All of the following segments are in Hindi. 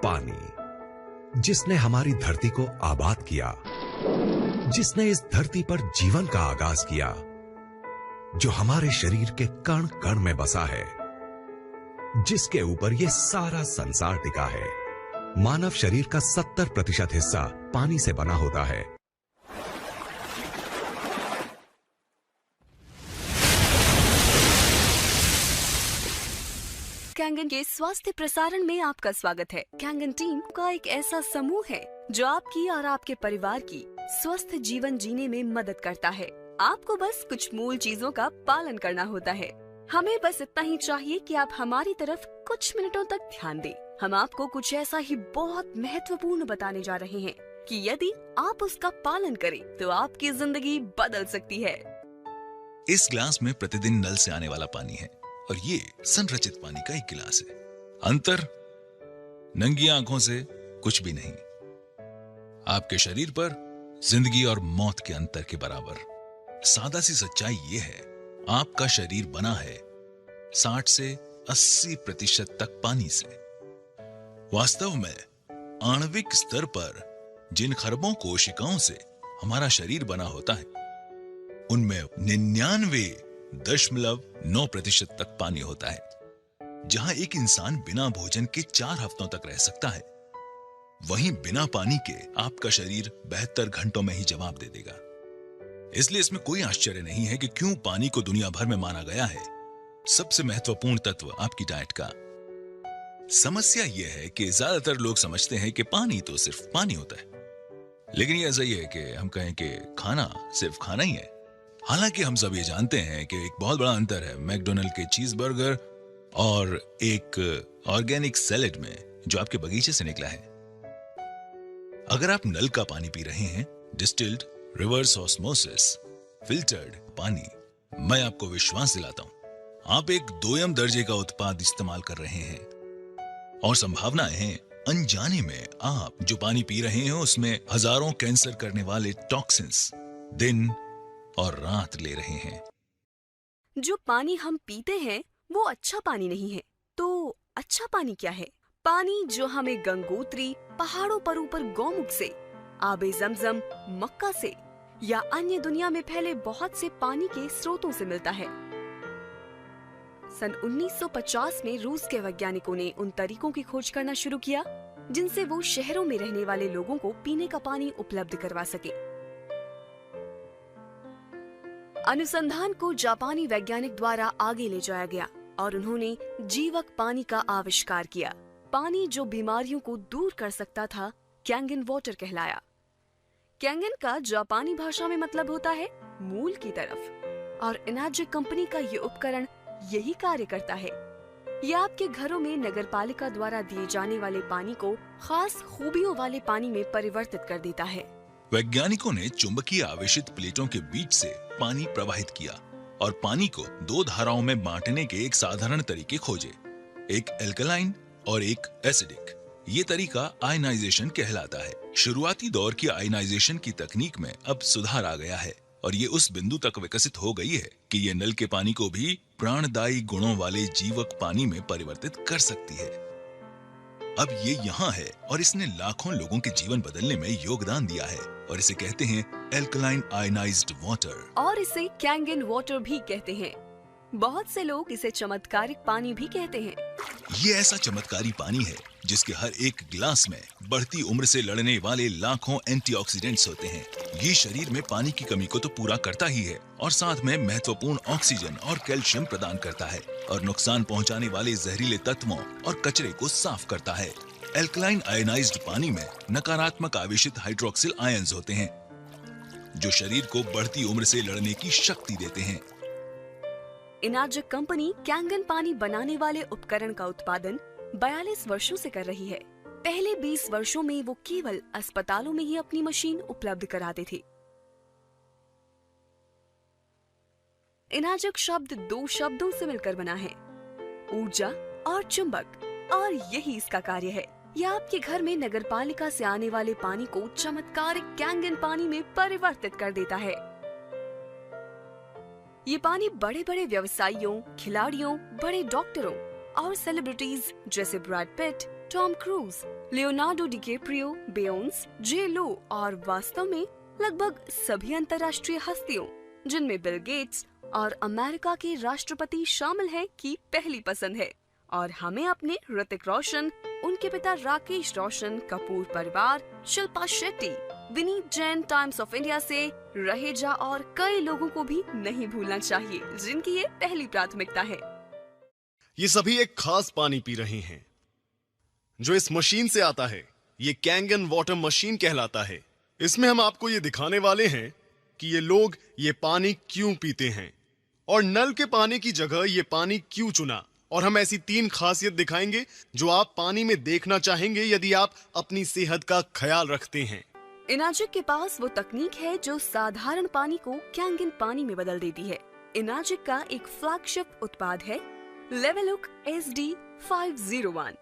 पानी, जिसने हमारी धरती को आबाद किया, जिसने इस धरती पर जीवन का आगाज किया, जो हमारे शरीर के कण कण में बसा है, जिसके ऊपर ये सारा संसार टिका है। मानव शरीर का 70% हिस्सा पानी से बना होता है। कैंगन के स्वास्थ्य प्रसारण में आपका स्वागत है। कैंगन टीम का एक ऐसा समूह है जो आपकी और आपके परिवार की स्वस्थ जीवन जीने में मदद करता है। आपको बस कुछ मूल चीजों का पालन करना होता है। हमें बस इतना ही चाहिए कि आप हमारी तरफ कुछ मिनटों तक ध्यान दें। हम आपको कुछ ऐसा ही बहुत महत्वपूर्ण बताने जा रहे हैं कि यदि आप उसका पालन करें तो आपकी जिंदगी बदल सकती है। इस गिलास में प्रतिदिन नल से आने वाला पानी है और ये संरचित पानी का एक गिलास है। अंतर नंगी आंखों से कुछ भी नहीं। आपके शरीर पर जिंदगी और मौत के अंतर के बराबर। सादा सी सच्चाई ये है, आपका शरीर बना है 60 से 80% तक पानी से। वास्तव में आणविक स्तर पर जिन खरबों कोशिकाओं से हमारा शरीर बना होता है, उनमें 99.9% तक पानी होता है। जहां एक इंसान बिना भोजन के 4 हफ्तों तक रह सकता है, वहीं बिना पानी के आपका शरीर 72 घंटों में ही जवाब दे देगा। इसलिए इसमें कोई आश्चर्य नहीं है कि क्यों पानी को दुनिया भर में माना गया है सबसे महत्वपूर्ण तत्व आपकी डाइट का। समस्या यह है कि ज्यादातर लोग समझते हैं कि पानी तो सिर्फ पानी होता है, लेकिन यह सही है कि हम कहें कि खाना सिर्फ खाना ही है। हालांकि हम सब ये जानते हैं कि एक बहुत बड़ा अंतर है मैकडॉनल्ड के चीज बर्गर और एक ऑर्गेनिक सैलेड में जो आपके बगीचे से निकला है। अगर आप नल का पानी पी रहे हैं, डिस्टिल्ड, रिवर्स ऑस्मोसिस, फिल्टर्ड पानी, मैं आपको विश्वास दिलाता हूं आप एक दोयम दर्जे का उत्पाद इस्तेमाल कर रहे हैं और संभावनाएं हैं अनजाने में आप जो पानी पी रहे हैं उसमें हजारों कैंसर करने वाले टॉक्सिन्स दिन और रात ले रहे हैं। जो पानी हम पीते हैं वो अच्छा पानी नहीं है। तो अच्छा पानी क्या है? पानी जो हमें गंगोत्री, पहाड़ों पर ऊपर गौमुख से, आबे जमजम, मक्का से या अन्य दुनिया में फैले बहुत से पानी के स्रोतों से मिलता है। सन 1950 में रूस के वैज्ञानिकों ने उन तरीकों की खोज करना शुरू किया जिनसे वो शहरों में रहने वाले लोगों को पीने का पानी उपलब्ध करवा सके। अनुसंधान को जापानी वैज्ञानिक द्वारा आगे ले जाया गया और उन्होंने जीवक पानी का आविष्कार किया। पानी जो बीमारियों को दूर कर सकता था कैंगन वाटर कहलाया। कैंगन का जापानी भाषा में मतलब होता है मूल की तरफ, और एनर्जिक कंपनी का ये उपकरण यही कार्य करता है। ये आपके घरों में नगरपालिका द्वारा दिए जाने वाले पानी को खास खूबियों वाले पानी में परिवर्तित कर देता है। वैज्ञानिकों ने चुंबकीय आवेशित प्लेटों के बीच से पानी प्रवाहित किया और पानी को 2 धाराओं में बांटने के एक साधारण तरीके खोजे, एक एल्कलाइन और एक एसिडिक। ये तरीका आयनाइजेशन कहलाता है। शुरुआती दौर की आयनाइजेशन की तकनीक में अब सुधार आ गया है और ये उस बिंदु तक विकसित हो गई है कि ये नल के पानी को भी प्राणदायी गुणों वाले जीवक पानी में परिवर्तित कर सकती है। अब ये यहाँ है और इसने लाखों लोगों के जीवन बदलने में योगदान दिया है और इसे कहते हैं एल्कलाइन आयनाइज्ड वाटर, और इसे कैंगन वाटर भी कहते हैं। बहुत से लोग इसे चमत्कारिक पानी भी कहते हैं। ये ऐसा चमत्कारी पानी है जिसके हर एक गिलास में बढ़ती उम्र से लड़ने वाले लाखों एंटीऑक्सीडेंट्स होते हैं। ये शरीर में पानी की कमी को तो पूरा करता ही है और साथ में महत्वपूर्ण ऑक्सीजन और कैल्शियम प्रदान करता है और नुकसान पहुंचाने वाले जहरीले तत्वों और कचरे को साफ करता है। एल्कलाइन आयनाइज्ड पानी में नकारात्मक आवेशित हाइड्रोक्सिल आयंस होते हैं जो शरीर को बढ़ती उम्र से लड़ने की शक्ति देते हैं। एनर्जिक कंपनी कैंगन पानी बनाने वाले उपकरण का उत्पादन 42 वर्षों से कर रही है। पहले 20 वर्षों में वो केवल अस्पतालों में ही अपनी मशीन उपलब्ध कराते थे। एनर्जिक शब्द 2 शब्दों से मिलकर बना है, ऊर्जा और चुंबक, और यही इसका कार्य है। यह आपके घर में नगरपालिका से आने वाले पानी को चमत्कारिक कैंगन पानी में परिवर्तित कर देता है। ये पानी बड़े बड़े व्यवसायियों, खिलाड़ियों, बड़े डॉक्टरों और सेलिब्रिटीज जैसे Brad Pitt, Tom Cruise, Leonardo DiCaprio, Beyonce, J Lo और वास्तव में लगभग सभी अंतर्राष्ट्रीय हस्तियों, जिनमें बिल गेट्स और अमेरिका के राष्ट्रपति शामिल हैं, की पहली पसंद है। और हमें अपने ऋतिक रोशन, उनके पिता राकेश रोशन, कपूर परिवार, Shilpa Shetty, Vineet Jain, times of India से रहेजा और कई लोगों को भी नहीं भूलना चाहिए, जिनकी ये पहली प्राथमिकता है। ये सभी एक खास पानी पी रहे हैं जो इस मशीन से आता है। ये कैंगन वाटर मशीन कहलाता है। इसमें हम आपको ये दिखाने वाले हैं कि ये लोग ये पानी क्यों पीते हैं और नल के पानी की जगह ये पानी क्यों चुना। और हम ऐसी 3 खासियत दिखाएंगे जो आप पानी में देखना चाहेंगे यदि आप अपनी सेहत का ख्याल रखते हैं। इनाजिक के पास वो तकनीक है जो साधारण पानी को कैंगन पानी में बदल देती है। इनाजिक का एक फ्लैगशिप उत्पाद है लेवलुक SD501।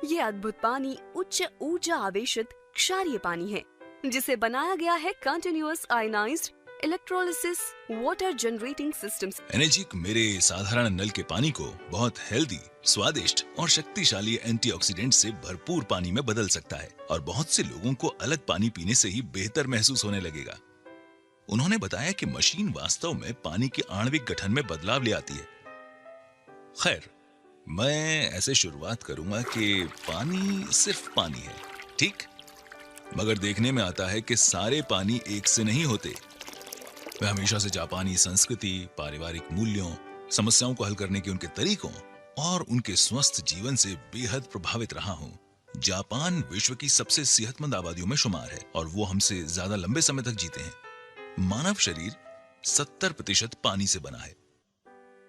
ये अद्भुत पानी उच्च ऊर्जा आवेशित क्षारीय पानी है, जिसे बनाया गया है continuous ionised electrolysis water generating system. Energic मेरे साधारण नल के पानी को बहुत हेल्दी, स्वादिष्ट और शक्तिशाली एंटीऑक्सीडेंट से भरपूर पानी में बदल सकता है और बहुत से लोगों को अलग पानी पीने से ही बेहतर महसूस होने लगेगा। उन्होंने बताया कि मशीन वास्तव में पानी के आणविक गठन में बदलाव ले आती है। खैर, मैं ऐसे शुरुआत करूंगा कि पानी सिर्फ पानी है, ठीक? मगर देखने में आता है कि सारे पानी एक से नहीं होते। मैं हमेशा से जापानी संस्कृति, पारिवारिक मूल्यों, समस्याओं को हल करने के उनके तरीकों और उनके स्वस्थ जीवन से बेहद प्रभावित रहा हूँ। जापान विश्व की सबसे सेहतमंद आबादियों में शुमार है और वो हमसे ज्यादा लंबे समय तक जीते हैं। मानव शरीर 70% पानी से बना है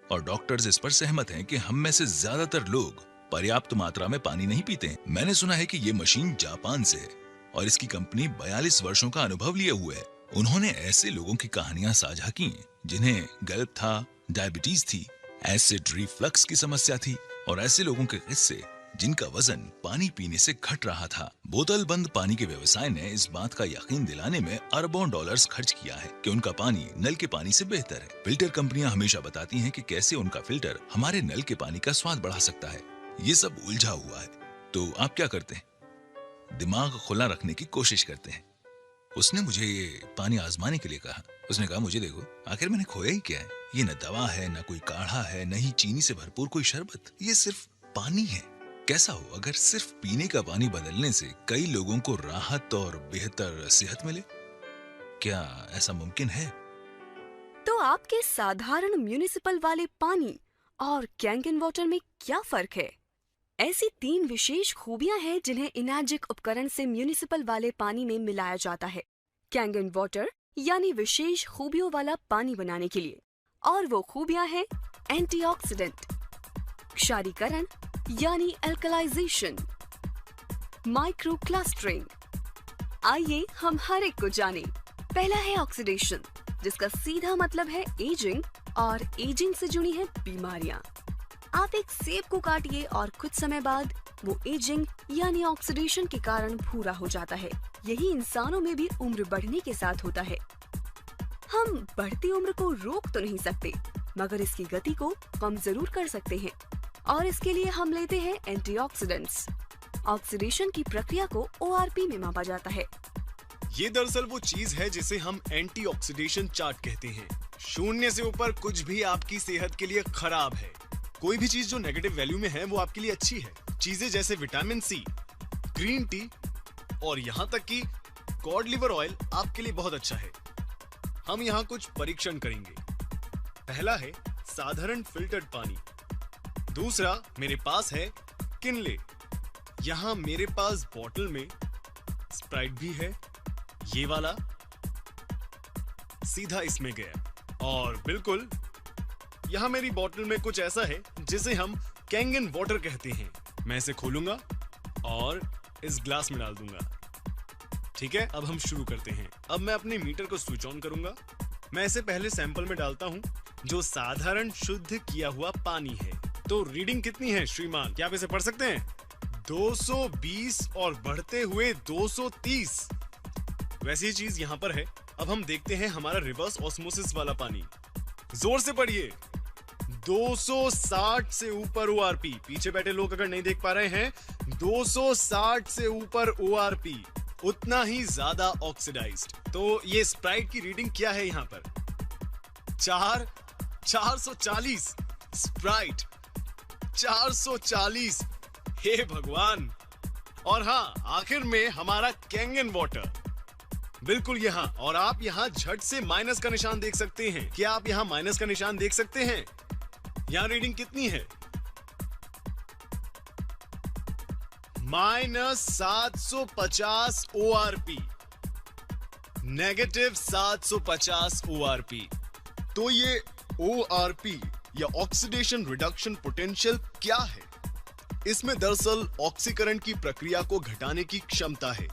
और डॉक्टर्स इस पर सहमत हैं कि हम में से ज्यादातर लोग पर्याप्त मात्रा में पानी नहीं पीते हैं। मैंने सुना है कि ये मशीन जापान से है और इसकी कंपनी 42 वर्षों का अनुभव लिए हुए है। उन्होंने ऐसे लोगों की कहानियां साझा की जिन्हें गल्प था, डायबिटीज थी, एसिड रिफ्लक्स की समस्या थी और ऐसे लोगों के किस्से जिनका वजन पानी पीने से घट रहा था। बोतल बंद पानी के व्यवसाय ने इस बात का यकीन दिलाने में अरबों डॉलर्स खर्च किया है कि उनका पानी नल के पानी से बेहतर है। फिल्टर कंपनियां हमेशा बताती हैं कि कैसे उनका फिल्टर हमारे नल के पानी का स्वाद बढ़ा सकता है। ये सब उलझा हुआ है। तो आप क्या करते हैं? दिमाग खुला रखने की कोशिश करते हैं। उसने मुझे ये पानी आजमाने के लिए कहा। उसने कहा, मुझे देखो, आखिर मैंने खोया ही क्या है? ये न दवा है, न कोई काढ़ा है, न ही चीनी से भरपूर कोई शरबत। ये सिर्फ पानी है। कैसा हो अगर सिर्फ पीने का पानी बदलने से कई लोगों को राहत और बेहतर सेहत मिले? क्या ऐसा मुमकिन है? तो आपके साधारण म्युनिसिपल वाले पानी और कैंगन वाटर में क्या फर्क है? ऐसी 3 विशेष खूबियां हैं जिन्हें इनाजिक उपकरण से म्युनिसिपल वाले पानी में मिलाया जाता है कैंगन वाटर यानी विशेष खूबियों वाला पानी बनाने के लिए। और वो खूबियां हैं एंटीऑक्सीडेंट, क्षारीकरण यानी अल्कलाइजेशन, माइक्रो क्लस्टरिंग। आइए हम हर एक को जाने। पहला है ऑक्सीडेशन, जिसका सीधा मतलब है एजिंग और एजिंग से जुड़ी है बीमारियां। आप एक सेब को काटिए और कुछ समय बाद वो एजिंग यानी ऑक्सीडेशन के कारण भूरा हो जाता है। यही इंसानों में भी उम्र बढ़ने के साथ होता है। हम बढ़ती उम्र को रोक तो नहीं सकते, मगर इसकी गति को कम जरूर कर सकते हैं और इसके लिए हम लेते हैं एंटीऑक्सीडेंट्स। ऑक्सीडेशन की प्रक्रिया को ORP में मापा जाता है। ये दरअसल वो चीज है जिसे हम एंटीऑक्सीडेशन चार्ट कहते हैं। 0 से ऊपर कुछ भी आपकी सेहत के लिए खराब है। कोई भी चीज जो नेगेटिव वैल्यू में है वो आपके लिए अच्छी है। चीजें जैसे विटामिन C, ग्रीन टी और यहाँ तक कि कॉड लिवर ऑयल आपके लिए बहुत अच्छा है। हम यहाँ कुछ परीक्षण करेंगे। पहला है साधारण फिल्टर्ड पानी। दूसरा मेरे पास है किनले। यहाँ मेरे पास बॉटल में स्प्राइट भी है। ये वाला सीधा इसमें गया और बिल्कुल यहाँ मेरी बोतल में कुछ ऐसा है जिसे हम कैंगन वाटर कहते हैं। मैं इसे खोलूंगा और इस ग्लास में डाल दूंगा। ठीक है, अब हम शुरू करते हैं। अब मैं अपने मीटर को स्विच ऑन करूंगा। मैं इसे पहले सैंपल में डालता हूं जो साधारण शुद्ध किया हुआ पानी है। तो रीडिंग कितनी है श्रीमान? क्या आप इसे पढ़ सकते हैं? 220 और बढ़ते हुए 230। वैसी चीज यहाँ पर है। अब हम देखते हैं हमारा रिवर्स ऑस्मोसिस वाला पानी। जोर से पढ़िए। 260 से ऊपर ORP। पीछे बैठे लोग अगर नहीं देख पा रहे हैं, 260 से ऊपर ORP, उतना ही ज्यादा ऑक्सीडाइज्ड। तो ये स्प्राइट की रीडिंग क्या है यहाँ पर? 440 स्प्राइट 440। हे भगवान। और हाँ, आखिर में हमारा कैंगन वाटर बिल्कुल यहाँ। और आप यहाँ झट से माइनस का निशान देख सकते हैं। क्या आप यहाँ माइनस का निशान देख सकते हैं? यहाँ रीडिंग कितनी है? -750 ORP, -750 ORP। तो ये ORP या ऑक्सीडेशन रिडक्शन पोटेंशियल क्या है? इसमें दरअसल ऑक्सीकरण की प्रक्रिया को घटाने की क्षमता है।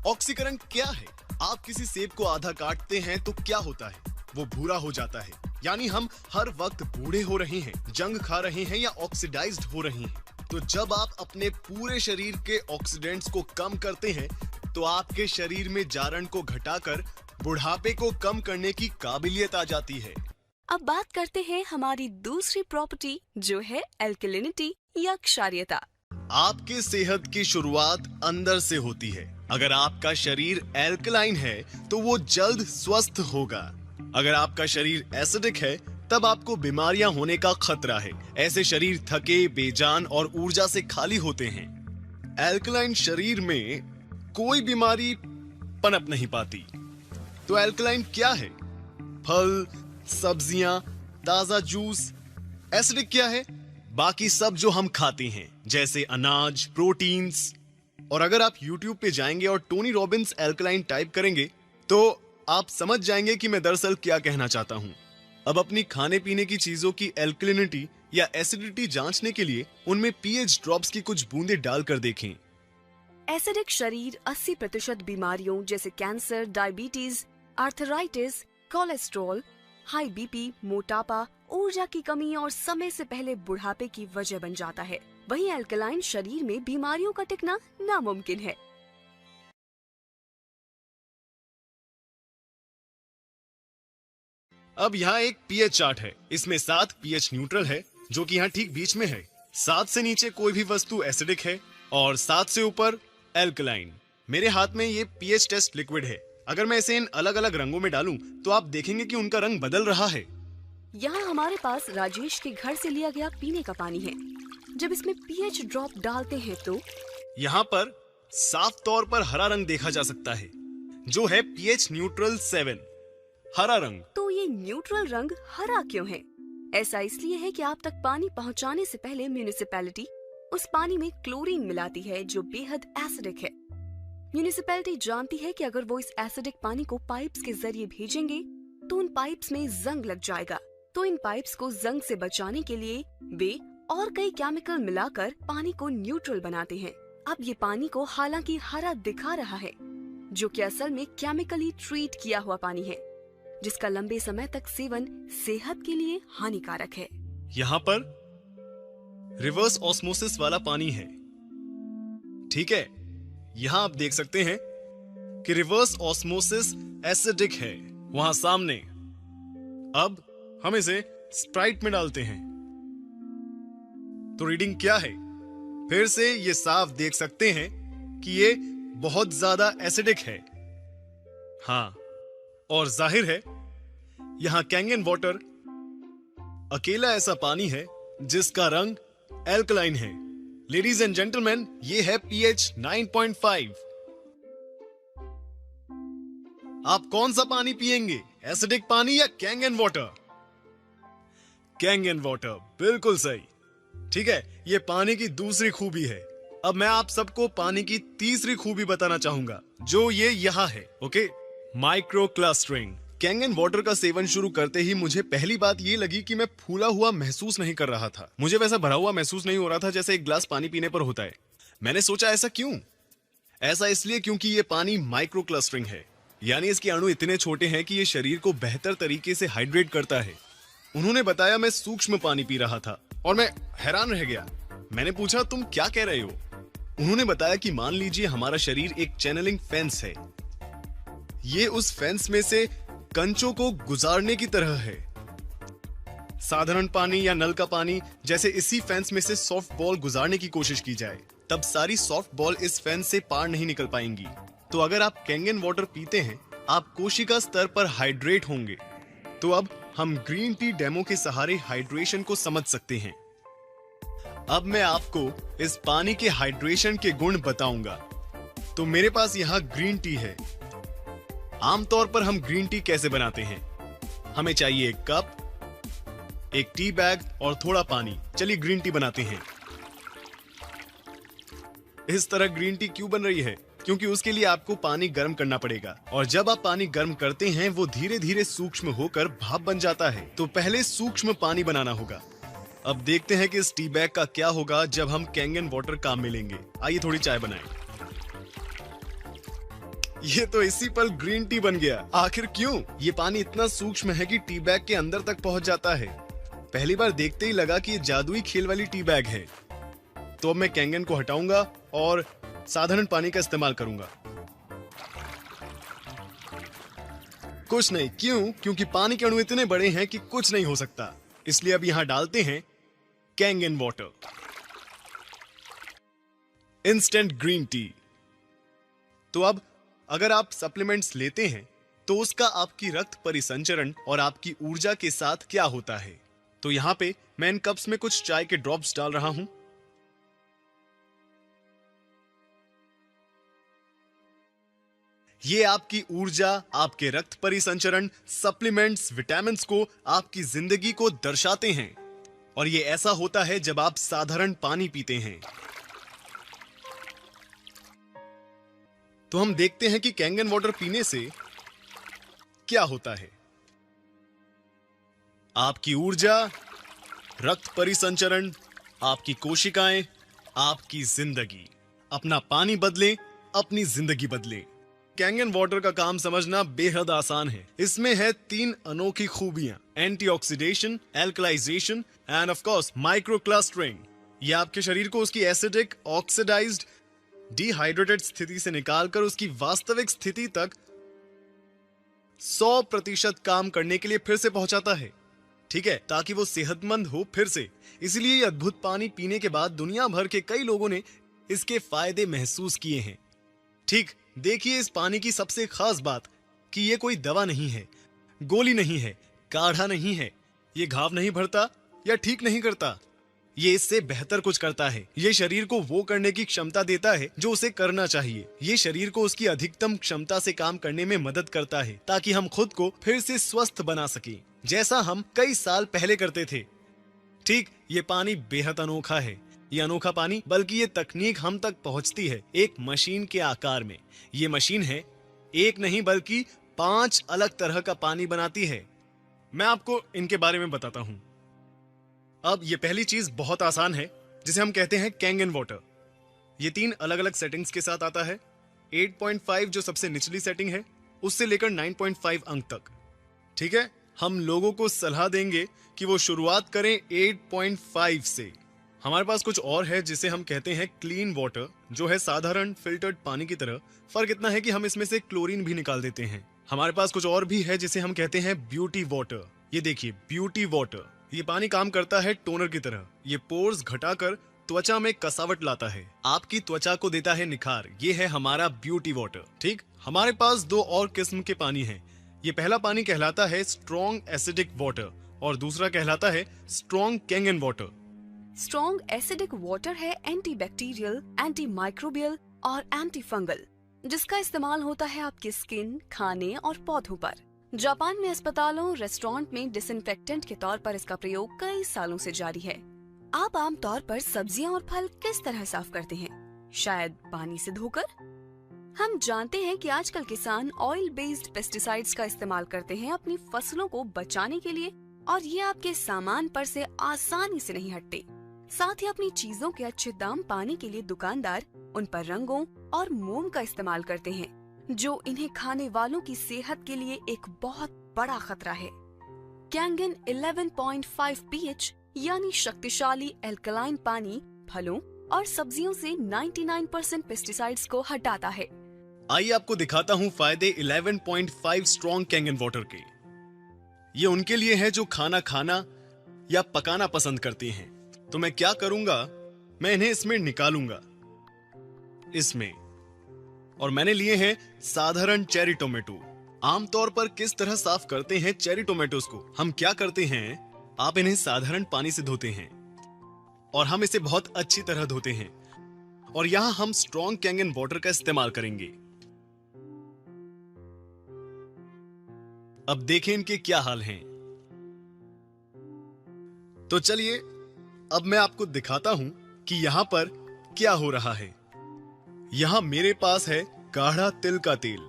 ऑक्सीकरण क्या है? आप किसी सेब को आधा काटते हैं तो क्या होता है? वो भूरा हो जाता है। यानी हम हर वक्त बूढ़े हो रहे हैं, जंग खा रहे हैं या ऑक्सीडाइज्ड हो रहे हैं। तो जब आप अपने पूरे शरीर के ऑक्सीडेंट्स को कम करते हैं तो आपके शरीर में जारण को घटाकर बुढ़ापे को कम करने की काबिलियत आ जाती है। अब बात करते हैं हमारी दूसरी प्रॉपर्टी, जो है एल्कलिनिटी या क्षारीयता। आपके सेहत की शुरुआत अंदर से होती है। अगर आपका शरीर एल्कलाइन है तो वो जल्द स्वस्थ होगा। अगर आपका शरीर एसिडिक है तब आपको बीमारियां होने का खतरा है। ऐसे शरीर थके, बेजान और ऊर्जा से खाली होते हैं। एल्कलाइन शरीर में कोई बीमारी पनप नहीं पाती। तो एल्कलाइन क्या है? फल, सब्जियां, ताजा जूस। एसिडिक क्या है? बाकी सब जो हम खाते हैं, जैसे अनाज, प्रोटीन्स। और अगर आप YouTube पे जाएंगे और टोनी रॉबिन्स एल्कलाइन टाइप करेंगे तो आप समझ जाएंगे कि मैं दरअसल क्या कहना चाहता हूं। अब अपनी खाने पीने की चीजों की एल्कलिनिटी या एसिडिटी जांचने के लिए उनमें pH ड्रॉप्स की कुछ बूंदें डालकर देखें। एसिडिक शरीर 80% बीमारियों जैसे cancer, diabetes, arthritis, cholesterol, high BP, मोटापा, ऊर्जा की कमी और समय से पहले बुढ़ापे की वजह बन जाता है। वहीं एल्कलाइन शरीर में बीमारियों का टिकना नामुमकिन है। अब यहाँ एक pH चार्ट है। इसमें 7 pH न्यूट्रल है, जो कि यहाँ ठीक बीच में है। 7 से नीचे कोई भी वस्तु एसिडिक है और 7 से ऊपर एल्कलाइन। मेरे हाथ में ये pH टेस्ट लिक्विड है। अगर मैं इसे इन अलग अलग रंगों में डालूं तो आप देखेंगे कि उनका रंग बदल रहा है। यहाँ हमारे पास राजेश के घर से लिया गया पीने का पानी है। जब इसमें pH ड्रॉप डालते हैं तो यहाँ पर साफ तौर पर हरा रंग देखा जा सकता है, जो है pH न्यूट्रल 7, हरा रंग। तो ये न्यूट्रल रंग हरा क्यों है? ऐसा इसलिए है कि आप तक पानी पहुँचाने से पहले म्यूनिसिपैलिटी उस पानी में क्लोरीन मिलाती है, जो बेहद एसिडिक है। म्यूनिसिपैलिटी जानती है कि अगर वो इस एसिडिक पानी को पाइप्स के जरिए भेजेंगे तो उन पाइप्स में जंग लग जाएगा। तो इन पाइप्स को जंग से बचाने के लिए वे और कई केमिकल मिलाकर पानी को न्यूट्रल बनाते हैं। अब ये पानी को हालांकि हरा दिखा रहा है, जो कि असल में केमिकली ट्रीट किया हुआ पानी है, जिसका लंबे समय तक सेवन सेहत के लिए हानिकारक है। यहाँ पर रिवर्स ऑस्मोसिस वाला पानी है, ठीक है। यहाँ आप देख सकते हैं कि रिवर्स ऑस्मोसिस एसिडिक है वहां सामने। अब हम इसे स्प्राइट में डालते हैं तो रीडिंग क्या है? फिर से ये साफ देख सकते हैं कि ये बहुत ज्यादा एसिडिक है। हाँ, और जाहिर है यहां कैंगन वाटर अकेला ऐसा पानी है जिसका रंग एल्कलाइन है। लेडीज एंड जेंटलमैन, ये है pH 9.5। आप कौन सा पानी पिएंगे, एसिडिक पानी या कैंगन वाटर? कैंगन वाटर, बिल्कुल सही। ठीक है, ये पानी की दूसरी खूबी है। अब मैं आप सबको पानी की तीसरी खूबी बताना चाहूंगा, जो ये यहाँ है। Okay, micro clustering. Kangen water का सेवन शुरू करते ही मुझे पहली बात ये लगी कि मैं फूला हुआ महसूस नहीं कर रहा था। मुझे वैसा भरा हुआ महसूस नहीं हो रहा था जैसे एक गिलास पानी पीने पर होता है। मैंने सोचा ऐसा क्यों? ऐसा इसलिए क्योंकि ये पानी माइक्रो क्लस्टरिंग है, यानी इसके अणु इतने छोटे हैं कि ये शरीर को बेहतर तरीके से हाइड्रेट करता है। उन्होंने बताया मैं सूक्ष्म पानी पी रहा था और मैं हैरान रह गया। मैंने पूछा, तुम क्या कह रहे हो? उन्होंने बताया कि मान लीजिए हमारा शरीर एक चैनलिंग फेंस है। ये उस फेंस में से कंचों को गुजारने की तरह है। साधारण पानी या नल का पानी जैसे इसी फेंस में से सॉफ्ट बॉल गुजारने की कोशिश की जाए, तब सारी सॉफ्ट बॉल इस फेंस से पार नहीं निकल पाएंगी। तो अगर आप कैंगन वाटर पीते हैं, आप कोशिका स्तर पर हाइड्रेट होंगे। तो अब हम ग्रीन टी डेमो के सहारे हाइड्रेशन को समझ सकते हैं। अब मैं आपको इस पानी के हाइड्रेशन के गुण बताऊंगा। तो मेरे पास यहाँ ग्रीन टी है। आमतौर पर हम ग्रीन टी कैसे बनाते हैं? हमें चाहिए एक कप, एक टी बैग और थोड़ा पानी। चलिए ग्रीन टी बनाते हैं। इस तरह ग्रीन टी क्यों बन रही है? क्योंकि उसके लिए आपको पानी गर्म करना पड़ेगा, और जब आप पानी गर्म करते हैं वो धीरे धीरे सूक्ष्म होकर भाप बन जाता है। तो पहले सूक्ष्म पानी बनाना होगा। अब देखते हैं कि इस टी बैग का क्या होगा जब हम कैंगन वाटर काम में लेंगे। आइए थोड़ी चाय बनाएं। ये तो इसी पल ग्रीन टी बन गया। आखिर क्यों? ये पानी इतना सूक्ष्म है कि टी बैग के अंदर तक पहुंच जाता है। पहली बार देखते ही लगा कि ये जादुई खेल वाली टी बैग है। तो अब मैं कैंगन को हटाऊंगा और साधारण पानी का इस्तेमाल करूंगा। कुछ नहीं। क्यों? क्योंकि पानी के अणु इतने बड़े हैं कि कुछ नहीं हो सकता। इसलिए अब यहां डालते हैं Kangen water. Instant green tea. तो अब अगर आप सप्लीमेंट्स लेते हैं तो उसका आपकी रक्त परिसंचरण और आपकी ऊर्जा के साथ क्या होता है? तो यहां पे मैं इन कप्स में कुछ चाय के ड्रॉप्स डाल रहा हूं। ये आपकी ऊर्जा, आपके रक्त परिसंचरण, सप्लीमेंट्स, विटामिन्स को, आपकी जिंदगी को दर्शाते हैं। और ये ऐसा होता है जब आप साधारण पानी पीते हैं। तो हम देखते हैं कि कैंगन वाटर पीने से क्या होता है। आपकी ऊर्जा, रक्त परिसंचरण, आपकी कोशिकाएं, आपकी जिंदगी। अपना पानी बदलें, अपनी जिंदगी बदलें। कैंगन वाटर का काम समझना बेहद आसान है। इसमें है 3 अनोखी खूबियां: antioxidation, alkalization and of course microclustering. ये आपके शरीर को उसकी एसिडिक, ऑक्सीडाइज्ड, डिहाइड्रेटेड स्थिति से निकालकर उसकी वास्तविक स्थिति तक 100% काम करने के लिए फिर से पहुंचाता है। ठीक है, ताकि वो सेहतमंद हो फिर से। इसलिए ये अद्भुत पानी पीने के बाद दुनिया भर के कई लोगों ने इसके फायदे महसूस किए हैं। ठीक, देखिए इस पानी की सबसे खास बात कि ये कोई दवा नहीं है, गोली नहीं है, काढ़ा नहीं है। ये घाव नहीं भरता या ठीक नहीं करता। ये इससे बेहतर कुछ करता है। ये शरीर को वो करने की क्षमता देता है जो उसे करना चाहिए। ये शरीर को उसकी अधिकतम क्षमता से काम करने में मदद करता है, ताकि हम खुद को फिर से स्वस्थ बना सकें, जैसा हम कई साल पहले करते थे। ठीक, ये पानी बेहद अनोखा है। ये अनोखा पानी, बल्कि ये तकनीक हम तक पहुंचती है एक मशीन के आकार में। ये मशीन है एक नहीं बल्कि 5 अलग तरह का पानी बनाती है। मैं आपको इनके बारे में बताता हूं। अब ये पहली चीज बहुत आसान है, जिसे हम कहते हैं कैंगन वाटर। ये 3 अलग अलग सेटिंग्स के साथ आता है। 8.5 जो सबसे निचली सेटिंग है, उससे लेकर 9.5 अंक तक। ठीक है, हम लोगों को सलाह देंगे कि वो शुरुआत करें 8.5 से। हमारे पास कुछ और है जिसे हम कहते हैं क्लीन वाटर, जो है साधारण फिल्टर्ड पानी की तरह। फर्क इतना है कि हम इसमें से क्लोरीन भी निकाल देते हैं। हमारे पास कुछ और भी है जिसे हम कहते हैं ब्यूटी वाटर। ये देखिए, ब्यूटी वाटर। ये पानी काम करता है टोनर की तरह। ये पोर्स घटाकर त्वचा में कसावट लाता है, आपकी त्वचा को देता है निखार। ये है हमारा ब्यूटी वाटर। ठीक, हमारे पास 2 और किस्म के पानी हैं। ये पहला पानी कहलाता है स्ट्रॉन्ग एसिडिक वाटर और दूसरा कहलाता है strong Kangen water. Strong acidic water है एंटीबैक्टीरियल, एंटी माइक्रोबियल और एंटी फंगल, जिसका इस्तेमाल होता है आपकी स्किन, खाने और पौधों पर। जापान में अस्पतालों, रेस्टोरेंट में डिसइंफेक्टेंट के तौर पर इसका प्रयोग कई सालों से जारी है। आप आमतौर पर सब्जियां और फल किस तरह साफ करते हैं? शायद पानी से धोकर। हम जानते हैं कि आजकल किसान ऑयल बेस्ड पेस्टिसाइड्स का इस्तेमाल करते हैं अपनी फसलों को बचाने के लिए, और ये आपके सामान पर से आसानी से नहीं हटते। साथ ही अपनी चीजों के अच्छे दाम पाने के लिए दुकानदार उन पर रंगों और मोम का इस्तेमाल करते हैं, जो इन्हें खाने वालों की सेहत के लिए एक बहुत बड़ा खतरा है। कैंगन 11.5 pH यानी शक्तिशाली एल्कलाइन पानी फलों और सब्जियों से 99% पेस्टिसाइड्स को हटाता है। आइए आपको दिखाता हूँ फायदे 11.5 स्ट्रॉन्ग कैंगन वाटर के। ये उनके लिए है जो खाना खाना या पकाना पसंद करते हैं। तो मैं क्या करूंगा, मैं इन्हें इसमें निकालूंगा, इसमें। और मैंने लिए हैं साधारण चेरी टोमेटो। आमतौर पर किस तरह साफ करते हैं चेरी टोमेटोज को? हम क्या करते हैं, आप इन्हें साधारण पानी से धोते हैं और हम इसे बहुत अच्छी तरह धोते हैं। और यहां हम स्ट्रॉन्ग कैंगन वाटर का इस्तेमाल करेंगे। अब देखें इनके क्या हाल हैं। तो चलिए अब मैं आपको दिखाता हूं कि यहां पर क्या हो रहा है। यहां मेरे पास है गाढ़ा तिल का तेल।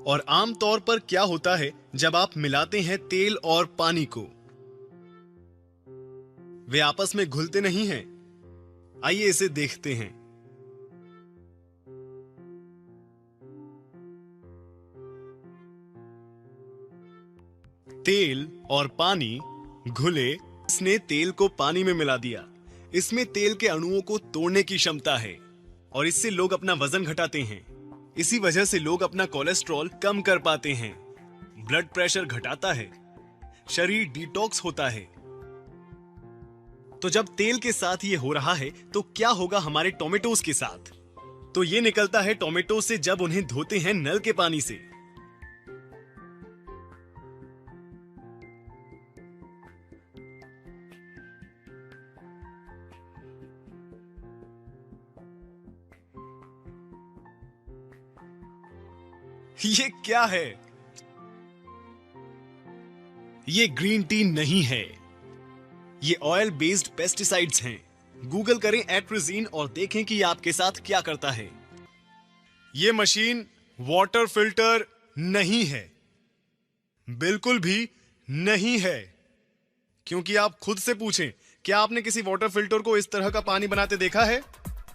और आमतौर पर क्या होता है जब आप मिलाते हैं तेल और पानी को, वे आपस में घुलते नहीं हैं। आइए इसे देखते हैं। तेल और पानी घुले। इसने तेल को पानी में मिला दिया। इसमें तेल के अणुओं को तोड़ने की क्षमता है और इससे लोग अपना वजन घटाते हैं। इसी वजह से लोग अपना कोलेस्ट्रॉल कम कर पाते हैं, ब्लड प्रेशर घटाता है, शरीर डिटॉक्स होता है। तो जब तेल के साथ ये हो रहा है तो क्या होगा हमारे टोमेटोज के साथ? तो ये निकलता है टोमेटो से जब उन्हें धोते हैं नल के पानी से। ये क्या है? ये ग्रीन टी नहीं है, ये ऑयल बेस्ड पेस्टिसाइड्स हैं। गूगल करें एट्रिजीन और देखें कि ये आपके साथ क्या करता है। ये मशीन वाटर फिल्टर नहीं है, बिल्कुल भी नहीं है। क्योंकि आप खुद से पूछें, क्या आपने किसी वाटर फिल्टर को इस तरह का पानी बनाते देखा है?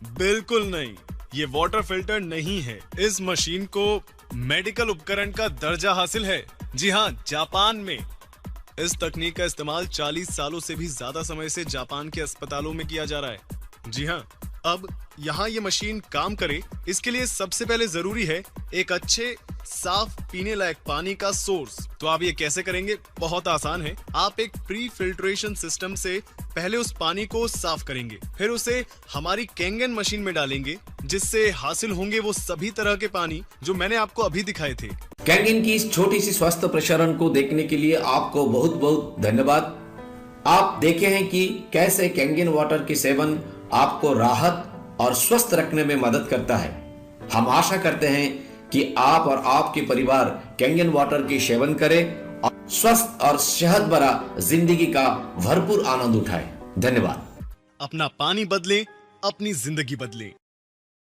बिल्कुल नहीं, ये वाटर फिल्टर नहीं है। इस मशीन को मेडिकल उपकरण का दर्जा हासिल है। जी हां, जापान में इस तकनीक का इस्तेमाल 40 सालों से भी ज्यादा समय से जापान के अस्पतालों में किया जा रहा है। जी हां, अब यहाँ ये मशीन काम करे, इसके लिए सबसे पहले जरूरी है एक अच्छे साफ पीने लायक पानी का सोर्स। तो आप ये कैसे करेंगे? बहुत आसान है। आप एक प्री फिल्ट्रेशन सिस्टम से पहले उस पानी को साफ करेंगे, फिर उसे हमारी कैंगन मशीन में डालेंगे, जिससे हासिल होंगे वो सभी तरह के पानी जो मैंने आपको अभी दिखाए थे। कैंगन की इस छोटी सी स्वास्थ्य प्रसारण को देखने के लिए आपको बहुत बहुत धन्यवाद। आप देखे हैं कि कैसे कैंगन वाटर के सेवन आपको राहत और स्वस्थ रखने में मदद करता है। हम आशा करते हैं कि आप और आपके परिवार कैंगन वाटर के सेवन करें और स्वस्थ और सेहत भरा जिंदगी का भरपूर आनंद उठाएं। धन्यवाद। अपना पानी बदलें, अपनी जिंदगी बदलें।